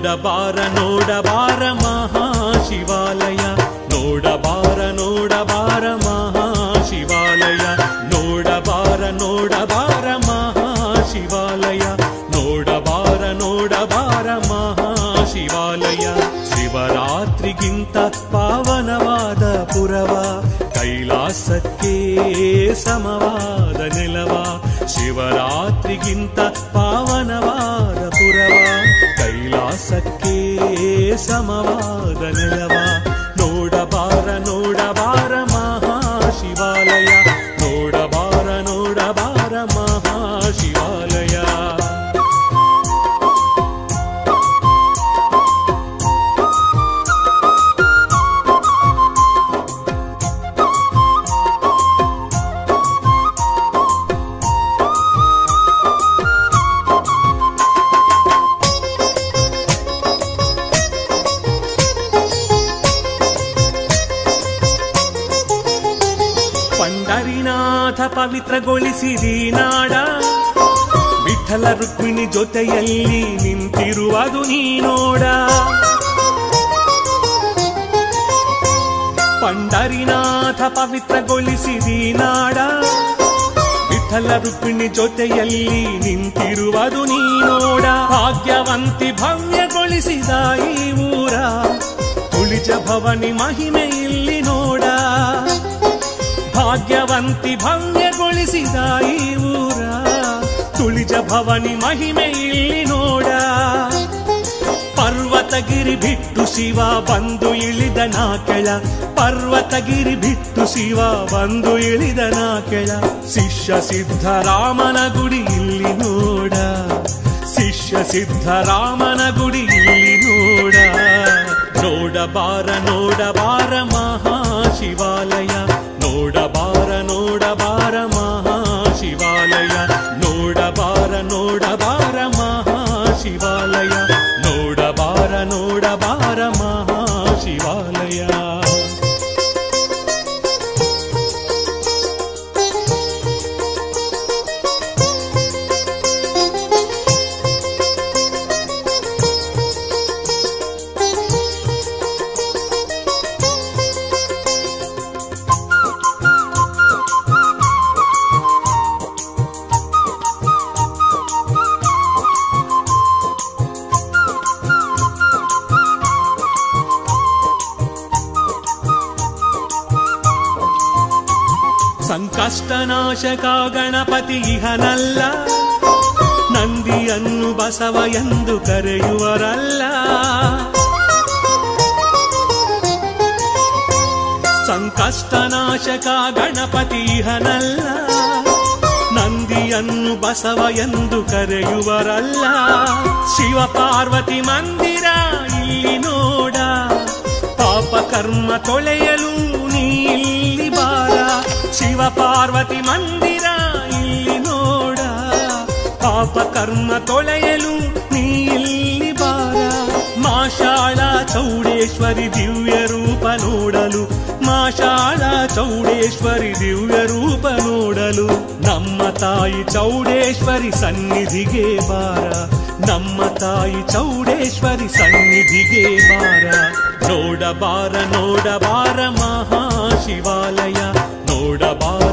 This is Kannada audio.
ನೋಡಬಾರ ನೋಡಬಾರ ಮಹಾಶಿವಾಲಯ ನೋಡಬಾರ ನೋಡಬಾರ ಮಹಾಶಿವಾಲಯ ನೋಡಬಾರ ನೋಡಬಾರ ಮಹಾಶಿವಾಲಯ ನೋಡಬಾರ ನೋಡಬಾರ ಮಹಾಶಿವಾಲಯ ಶಿವರಾತ್ರಿಗಿಂತ ಪಾವನವಾದ ಪುರವ ಕೈಲಾಸಕ್ಕೆ ಸಮವಾದ ನೆಲವ ಶಿವರಾತ್ರಿಗಿಂತ ಪಾವನವಾದ ಪುರವ ಕೈಲಾಸಕ್ಕೆ ಸಮವಾದ ನೆಲವ ನೋಡಬಾರ ನೋಡಬಾರ ಮಹಾಶಿವಾಲಯ ನೋಡಬಾರ ನೋಡಬಾರ ಮಹಾಶಿವಾಲಯ ಪಂಡರಿನಾಥ ಪವಿತ್ರಗೊಳಿಸಿದಿ ನಾಡ ವಿಠಲ ರುಕ್ಮಿಣಿ ಜೊತೆಯಲ್ಲಿ ನಿಂತಿರುವುದು ನೀ ನೋಡ ಪಂಡರಿನಾಥ ಪವಿತ್ರಗೊಳಿಸಿದಿ ನಾಡ ವಿಠಲ ರುಕ್ಮಿಣಿ ಜೊತೆಯಲ್ಲಿ ನಿಂತಿರುವುದು ನೀ ನೋಡ ಭಾಗ್ಯವಂತಿ ಭವ್ಯಗೊಳಿಸಿದ ಈ ಊರ ತುಳಿಜ ಭವನಿ ಮಹಿಮೆ ಇಲ್ಲಿ ನೋಡ ಭಾಗ್ಯವಂತಿ ಭವ್ಯಗೊಳಿಸಿದ ಈ ಊರ ತುಳಿಜ ಭವನಿ ಮಹಿಮೆ ಇಲ್ಲಿ ನೋಡ ಪರ್ವತಗಿರಿ ಬಿಟ್ಟು ಶಿವ ಬಂದು ಇಳಿದ ನಾ ಕೆಳ ಪರ್ವತಗಿರಿ ಬಿಟ್ಟು ಶಿವ ಬಂದು ಇಳಿದ ನಾ ಕೆಳ ಶಿಷ್ಯ ಸಿದ್ಧರಾಮನ ಗುಡಿ ಇಲ್ಲಿ ನೋಡ ಶಿಷ್ಯ ಸಿದ್ಧರಾಮನ ಗುಡಿ ಇಲ್ಲಿ ನೋಡ ನೋಡಬಾರ ನೋಡಬಾರ ಮಹಾಶಿವಾಲಯ ನೋಡಬಾರ ನೋಡಬಾರ ಮಹಾಶಿವಾಲಯ ನೋಡಬಾರ ನೋಡಬಾರ ಮಹಾಶಿವಾಲಯ ನೋಡಬಾರ ನೋಡಬಾರ ಮಹಾಶಿವಾಲಯ ಸಂಕಷ್ಟನಾಶಕ ಗಣಪತಿ ಇಹನಲ್ಲ ನಂದಿಯನ್ನು ಬಸವ ಎಂದು ಕರೆಯುವರಲ್ಲ ಸಂಕಷ್ಟನಾಶಕ ಗಣಪತಿ ಇಹನಲ್ಲ ನಂದಿಯನ್ನು ಬಸವ ಎಂದು ಕರೆಯುವರಲ್ಲ ಶಿವ ಪಾರ್ವತಿ ಮಂದಿರ ಇಲ್ಲಿ ನೋಡ ಪಾಪ ಕರ್ಮ ತೊಳೆಯಲು ನೀ ಇಲ್ಲಿ ಬಾರ ಶಿವ ಪಾರ್ವತಿ ಮಂದಿರ ಇಲ್ಲಿ ನೋಡ ಪಾಪ ಕರ್ಮ ತೊಳೆಯಲು ನೀ ಇಲ್ಲಿ ಬಾರ ಮಾಷಾಳ ಚೌಡೇಶ್ವರಿ ದಿವ್ಯ ರೂಪ ನೋಡಲು ಮಾಷಾಳ ಚೌಡೇಶ್ವರಿ ದಿವ್ಯ ರೂಪ ನೋಡಲು ನಮ್ಮ ತಾಯಿ ಚೌಡೇಶ್ವರಿ ಸನ್ನಿಧಿಗೆ ಬಾರ ನಮ್ಮ ತಾಯಿ ಚೌಡೇಶ್ವರಿ ಸನ್ನಿಧಿಗೆ ಬಾರ ನೋಡಬಾರ ನೋಡಬಾರ ಮಹಾಶಿವಾಲಯ ನೋಡಬಾರ